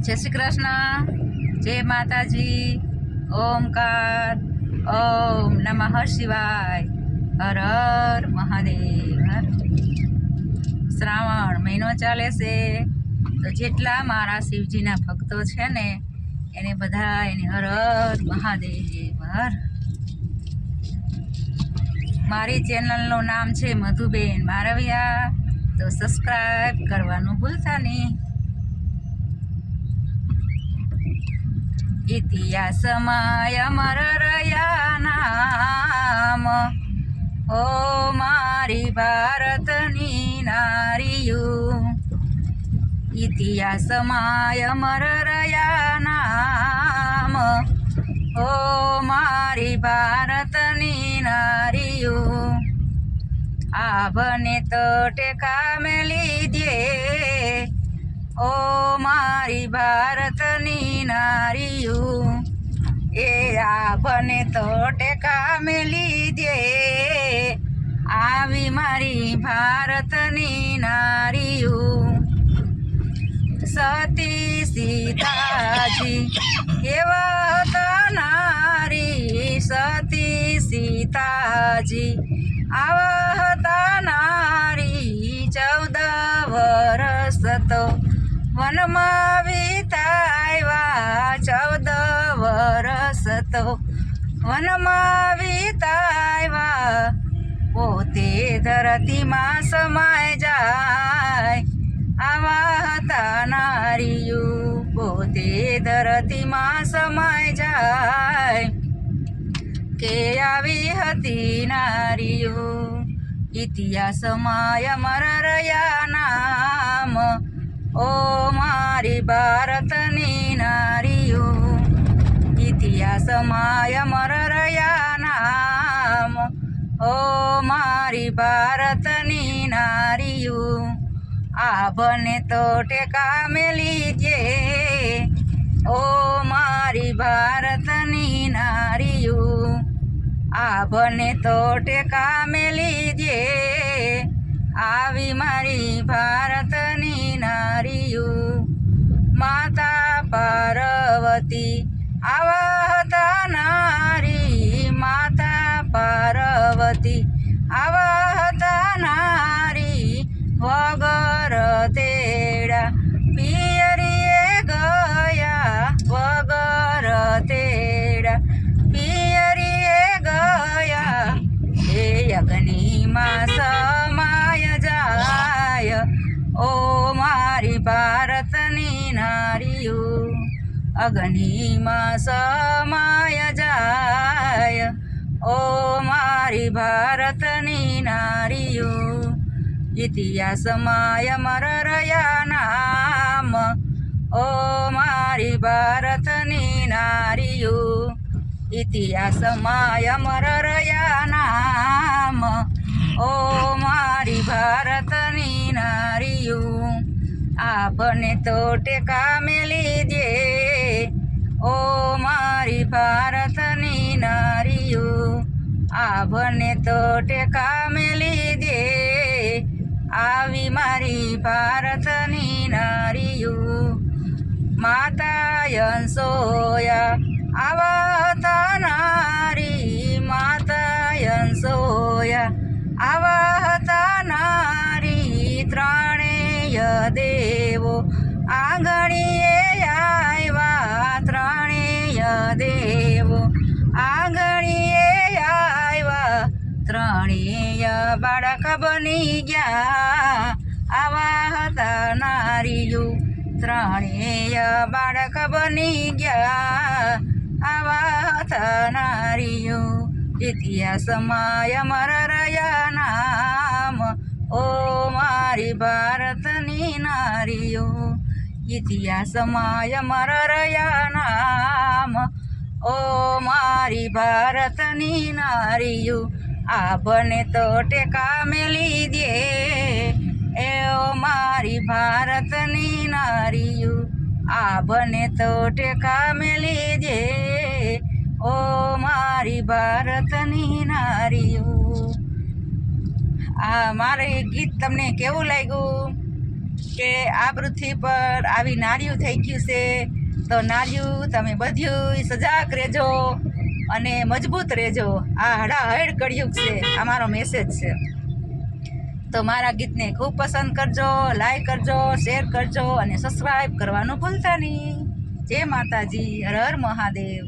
जय श्री कृष्ण, जय माताजी, ओमकार, ओम नमः शिवाय, हर हर महादेव। हर श्रावण महीनो चाले से तो जेटला मारा शिवजीना भक्तो छे ने एने बधाय ने हर हर महादेव। हर मारी चेनलનું નામ છે મધુબેન મારવિયા, તો સબસ્ક્રાઇબ કરવાનું ભૂલતા નહીં। ઇતિહાસમાં અમર રહ્યા નામ, ઓ મારી ભારતની નારીયું। ઇતિહાસમાં અમર રહ્યા નામ, ઓ મારી ભારતની નારીયું। આભને તો ટેકા મેલી દે, ઓ મારી ભારતની નારીયું। એ આભને તો ટેકા મેલી દે, આવી મારી ભારતની નારીયું। સતી સીતાજી એવા હતા નારી, સતી સીતાજી આવા હતા નારી। 14 વર્ષ તો વનમાં વિતાવ્યા, 14 વર્ષ તો વનમાં વિતાવ્યા। પોતે ધરતીમાં સમાય જાય, આવા હતા નારીયું। પોતે ધરતીમાં સમાય જાય, કે આવી હતી નારીયું। ઇતિહાસમાં અમર રહ્યા નામ, ઓ મારી ભારતની નારીયું। ઇતિહાસમાં અમર રહ્યા નામ, ઓ મારી ભારતની નારીયું। આભને તો ટેકા મેલી દે, ઓ મારી ભારતની નારીયું। આભને તો ટેકા મેલી દે, આવી મારી ભારતની નારીયું। માતા પાર્વતી આવા હતા નારી, માતા પાર્વતી આવા હતા નારી। વગર તેડા પિયરીએ ગયા, વગર તેડા પિયરીએ ગયા। એ અગ્નિમાં સમાય જાય, ઓ મારી ભારતની નારીયું। અગ્નિમાં સમાય જાય, ઓ મારી ભારતની નારીયું। ઇતિહાસમાં અમર રહ્યા નામ, ઓ મારી ભારતની નારીયું। ઇતિહાસમાં અમર રહ્યા નામ, ઓ મારી ભારતની નારીયું। આભને તો ટેકા મેલી દે, ઓ મારી ભારતની નારીયું। આભને તો ટેકા મેલી દે, આવી મારી ભારતની નારીયું। માતા યશોયા આવા હતા નારી, માતા યશોયા આવા હતા નારી। ત્રણેય દેવો આંગણીએ આવ્યા, ત્રણેય દેવો આંગણીએ આવ્યા। ત્રણેય બાળક બની ગયા, આવા હતા નારીયું। ત્રણેય બાળક બની ગયા, આવા હતા નારીયું। ઇતિહાસમાં અમર રહ્યા નામ, ઓ મારી ભારતની નારીયું। ઇતિહાસમાં અમર રહ્યા નામ, ઓ મારી ભારતની નારીયું। આભને તો ટેકા મેલી દે, એ ઓ મારી ભારતની નારીયું। આભને તો ટેકા મેલી દે, ઓ મારી ભારતની નારીયું। આ મારે ગીત તમને કેવું લાગ્યું? કે આ પૃથ્વી પર આવી નાર્યું થઈ ગયું છે, તો નાર્યું તમે બધું સજાગ રહેજો અને મજબૂત રહેજો. આ હડાહડ કળિયુગ છે, આ મારો મેસેજ છે. તો મારા ગીતને ખૂબ પસંદ કરજો, લાઈક કરજો, શેર કરજો અને સબસ્ક્રાઈબ કરવાનું ભૂલતા નહીં. જય માતાજી, હર હર મહાદેવ.